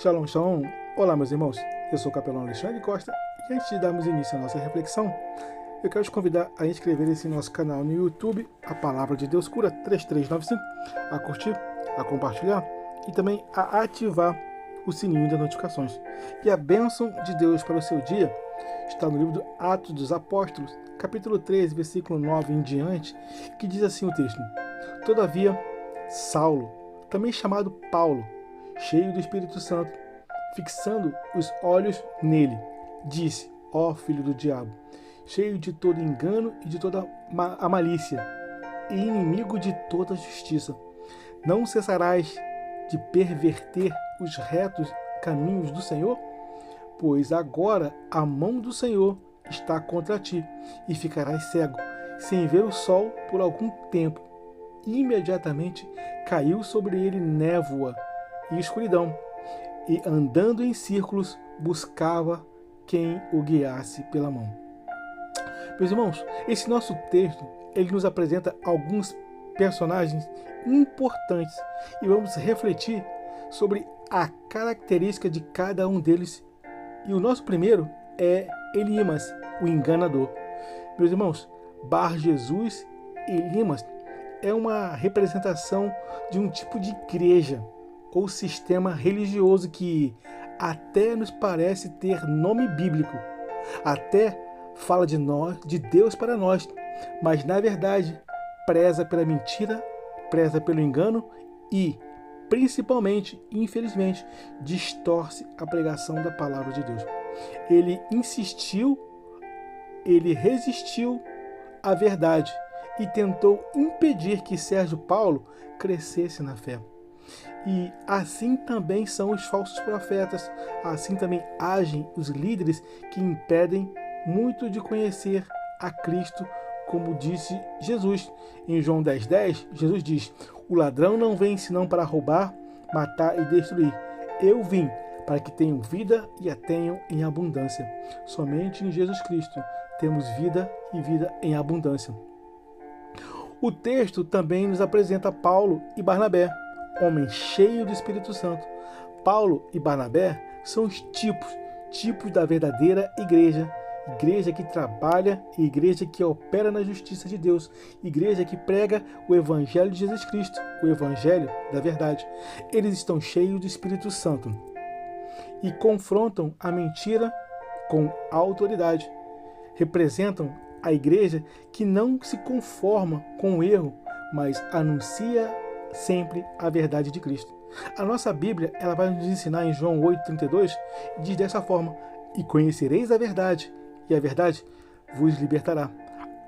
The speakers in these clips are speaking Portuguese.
Shalom, shalom. Olá, meus irmãos. Eu sou o capelão Alexandre Costa e antes de darmos início à nossa reflexão, eu quero te convidar a inscrever-se em nosso canal no YouTube, A Palavra de Deus Cura 3395, a curtir, a compartilhar e também a ativar o sininho das notificações. E a bênção de Deus para o seu dia está no livro do Atos dos Apóstolos, capítulo 13, versículo 9 em diante, que diz assim o texto: Todavia, Saulo, também chamado Paulo, cheio do Espírito Santo, fixando os olhos nele, disse: Ó filho do diabo, cheio de todo engano e de toda a malícia, e inimigo de toda justiça, não cessarás de perverter os retos caminhos do Senhor? Pois agora a mão do Senhor está contra ti, e ficarás cego, sem ver o sol por algum tempo. Imediatamente caiu sobre ele névoa e escuridão, e andando em círculos buscava quem o guiasse pela mão. Meus irmãos, esse nosso texto, ele nos apresenta alguns personagens importantes e vamos refletir sobre a característica de cada um deles. E o nosso primeiro é Elimas, o enganador. Meus irmãos, Bar Jesus e Elimas é uma representação de um tipo de igreja ou sistema religioso que até nos parece ter nome bíblico, até fala de nós, de Deus para nós, mas na verdade preza pela mentira, preza pelo engano e, principalmente, infelizmente, distorce a pregação da palavra de Deus. Ele insistiu, ele resistiu à verdade e tentou impedir que Sérgio Paulo crescesse na fé. E assim também são os falsos profetas, assim também agem os líderes que impedem muito de conhecer a Cristo, como disse Jesus. Em João 10,10, Jesus diz: O ladrão não vem senão para roubar, matar e destruir. Eu vim para que tenham vida e a tenham em abundância. Somente em Jesus Cristo temos vida e vida em abundância. O texto também nos apresenta Paulo e Barnabé, homens cheios do Espírito Santo. Paulo e Barnabé são os tipos da verdadeira igreja. Igreja que trabalha e igreja que opera na justiça de Deus. Igreja que prega o Evangelho de Jesus Cristo, o Evangelho da verdade. Eles estão cheios do Espírito Santo e confrontam a mentira com autoridade. Representam a igreja que não se conforma com o erro, mas anuncia sempre a verdade de Cristo. A nossa Bíblia, ela vai nos ensinar em João 8,32, diz dessa forma: E conhecereis a verdade, e a verdade vos libertará.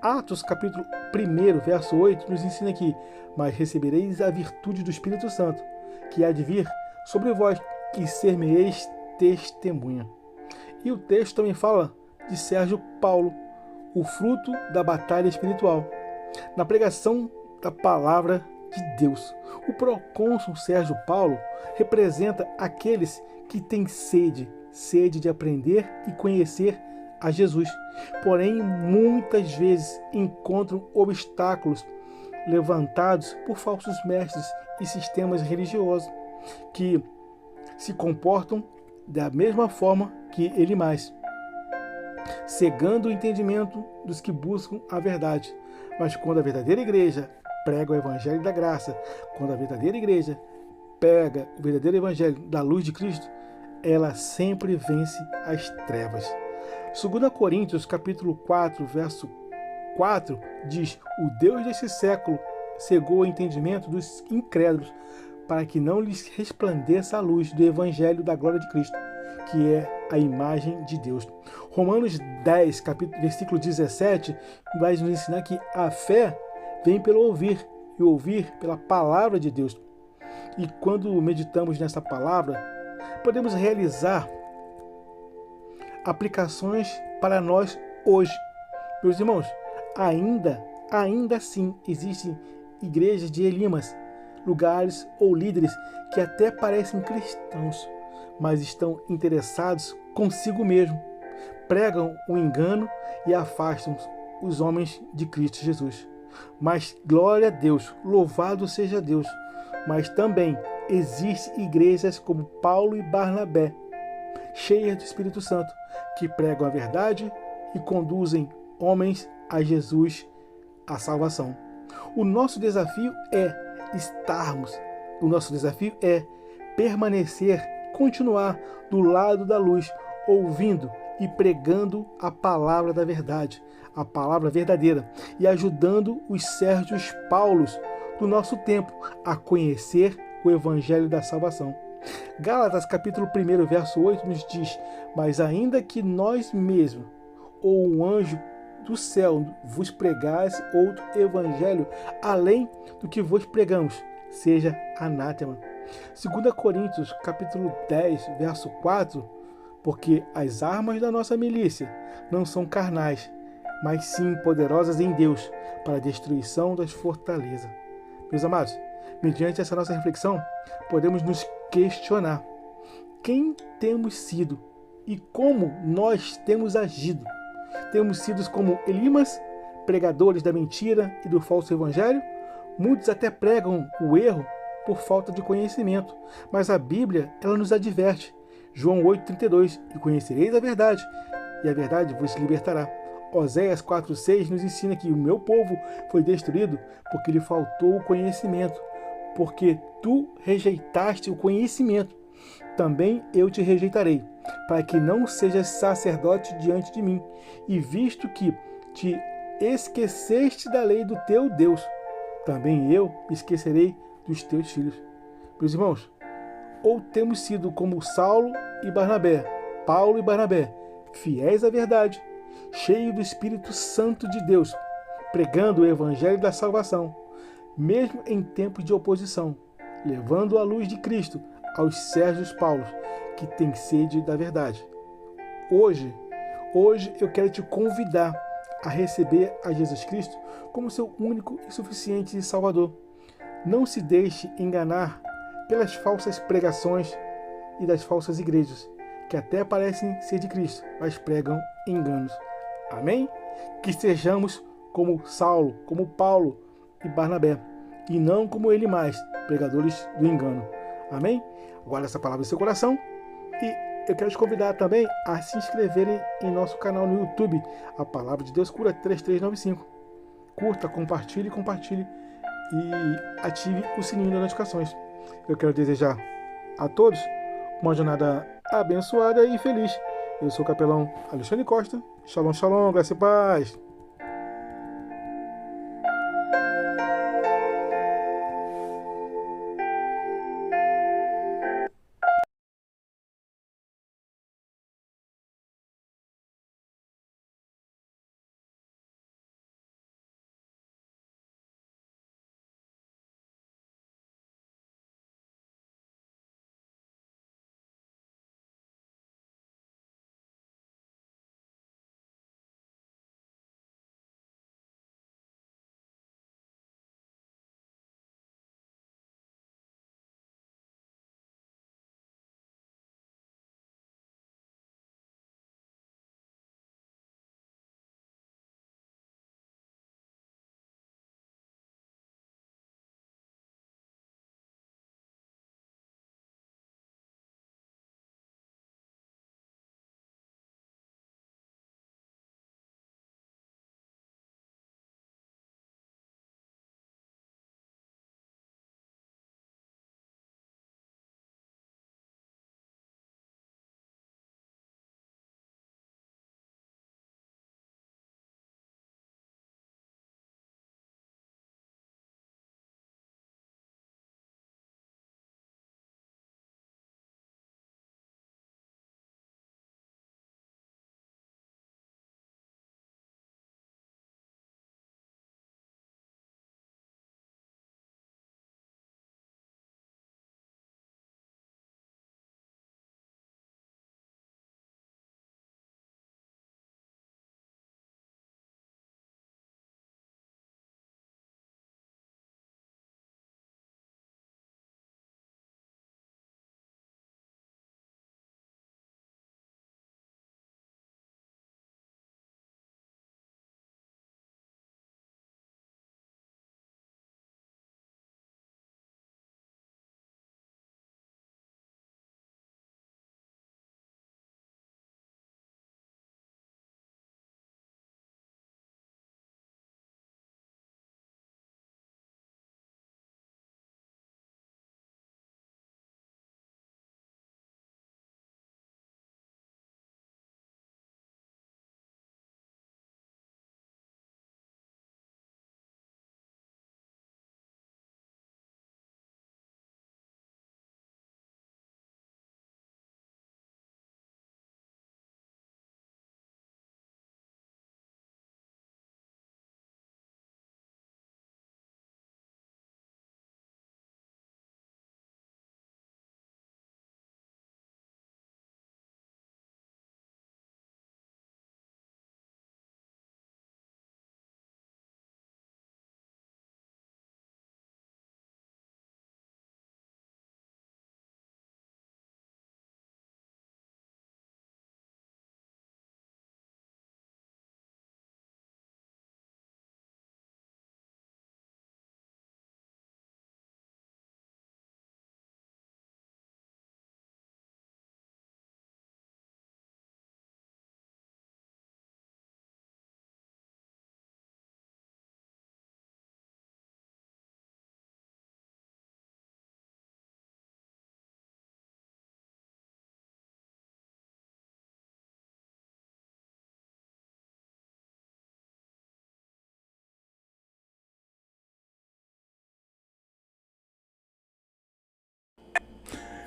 Atos capítulo 1, verso 8, nos ensina aqui: Mas recebereis a virtude do Espírito Santo, que há de vir sobre vós, e ser-me-eis testemunha. E o texto também fala de Sérgio Paulo, o fruto da batalha espiritual, na pregação da palavra de Deus. O procônsul Sérgio Paulo representa aqueles que têm sede de aprender e conhecer a Jesus. Porém, muitas vezes encontram obstáculos levantados por falsos mestres e sistemas religiosos que se comportam da mesma forma que Elimas, cegando o entendimento dos que buscam a verdade. Mas quando a verdadeira igreja prega o Evangelho da graça, quando a verdadeira igreja pega o verdadeiro Evangelho da luz de Cristo, ela sempre vence as trevas. 2 Coríntios capítulo 4, verso 4 diz: O Deus desse século cegou o entendimento dos incrédulos, para que não lhes resplandeça a luz do Evangelho da glória de Cristo, que é a imagem de Deus. Romanos 10, versículo 17, vai nos ensinar que a fé vem pelo ouvir, e ouvir pela palavra de Deus. E quando meditamos nessa palavra, podemos realizar aplicações para nós hoje. Meus irmãos, ainda assim existem igrejas de Elimas, lugares ou líderes que até parecem cristãos, mas estão interessados consigo mesmo, pregam o engano e afastam os homens de Cristo Jesus. Mas glória a Deus, louvado seja Deus. Mas também existem igrejas como Paulo e Barnabé, cheias do Espírito Santo, que pregam a verdade e conduzem homens a Jesus, a salvação. O nosso desafio é permanecer, continuar do lado da luz, ouvindo e pregando a palavra da verdade, a palavra verdadeira, e ajudando os Sérgios Paulos do nosso tempo a conhecer o Evangelho da salvação. Gálatas capítulo 1, verso 8 nos diz: mas ainda que nós mesmos ou um anjo do céu vos pregasse outro evangelho além do que vos pregamos, seja anátema. 2 Coríntios capítulo 10, verso 4: porque as armas da nossa milícia não são carnais, mas sim poderosas em Deus para a destruição das fortalezas. Meus amados, mediante essa nossa reflexão, podemos nos questionar quem temos sido e como nós temos agido. Temos sido como Elimas, pregadores da mentira e do falso evangelho? Muitos até pregam o erro por falta de conhecimento, mas a Bíblia, ela nos adverte. João 8,32: e conhecereis a verdade, e a verdade vos libertará. Oséias 4,6 nos ensina que o meu povo foi destruído porque lhe faltou o conhecimento. Porque tu rejeitaste o conhecimento, também eu te rejeitarei, para que não sejas sacerdote diante de mim. E visto que te esqueceste da lei do teu Deus, também eu me esquecerei dos teus filhos. Meus irmãos, ou temos sido como Saulo e Barnabé, Paulo e Barnabé, fiéis à verdade, cheios do Espírito Santo de Deus, pregando o Evangelho da salvação, mesmo em tempos de oposição, levando a luz de Cristo aos Sérgios Paulos, que têm sede da verdade. Hoje eu quero te convidar a receber a Jesus Cristo como seu único e suficiente Salvador. Não se deixe enganar pelas falsas pregações e das falsas igrejas, que até parecem ser de Cristo, mas pregam enganos. Amém? Que sejamos como Saulo, como Paulo e Barnabé, e não como ele mais, pregadores do engano. Amém? Guarda essa palavra em seu coração e eu quero te convidar também a se inscreverem em nosso canal no YouTube, A Palavra de Deus Cura 3395. Curta, compartilhe e ative o sininho das notificações. Eu quero desejar a todos uma jornada abençoada e feliz. Eu sou o capelão Alexandre Costa. Shalom, shalom, graça e paz.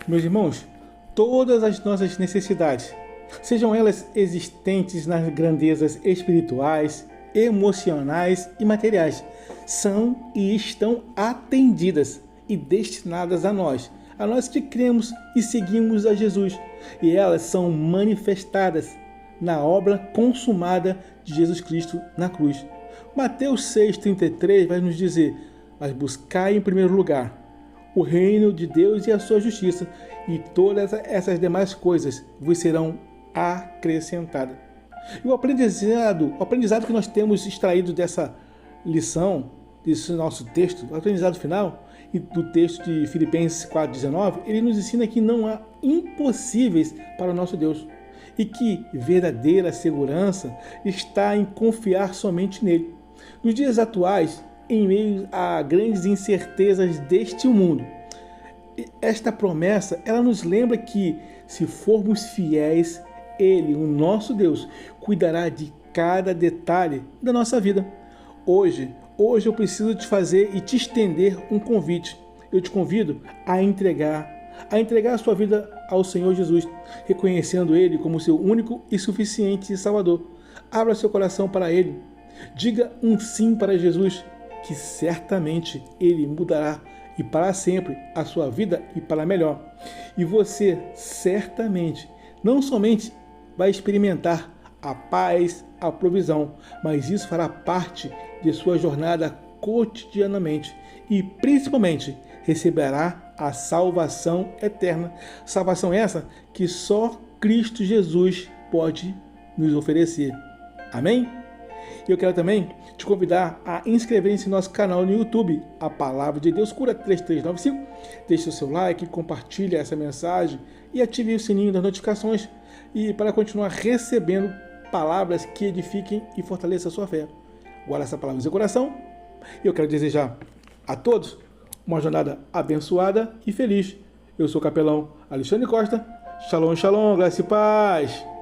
Meus irmãos, todas as nossas necessidades, sejam elas existentes nas grandezas espirituais, emocionais e materiais, são e estão atendidas e destinadas a nós que cremos e seguimos a Jesus, e elas são manifestadas na obra consumada de Jesus Cristo na cruz. Mateus 6,33 vai nos dizer: mas buscai em primeiro lugar o reino de Deus e a sua justiça, e todas essas demais coisas vos serão acrescentadas. E o aprendizado que nós temos extraído dessa lição, desse nosso texto, o aprendizado final, e do texto de Filipenses 4,19, ele nos ensina que não há impossíveis para o nosso Deus, e que verdadeira segurança está em confiar somente nele. Nos dias atuais, em meio a grandes incertezas deste mundo, esta promessa, ela nos lembra que, se formos fiéis, Ele, o nosso Deus, cuidará de cada detalhe da nossa vida. Hoje eu preciso te fazer e te estender um convite. Eu te convido a entregar a sua vida ao Senhor Jesus, reconhecendo Ele como seu único e suficiente Salvador. Abra seu coração para Ele. Diga um sim para Jesus, que certamente Ele mudará e para sempre a sua vida e para melhor. E você certamente não somente vai experimentar a paz, a provisão, mas isso fará parte de sua jornada cotidianamente e principalmente receberá a salvação eterna. Salvação essa que só Cristo Jesus pode nos oferecer. Amém? E eu quero também te convidar a inscrever-se no nosso canal no YouTube, A Palavra de Deus Cura 3395. Deixe o seu like, compartilhe essa mensagem e ative o sininho das notificações e para continuar recebendo palavras que edifiquem e fortaleçam a sua fé. Guarda essa palavra no seu coração e eu quero desejar a todos uma jornada abençoada e feliz. Eu sou o capelão Alexandre Costa. Shalom, shalom, graça e paz.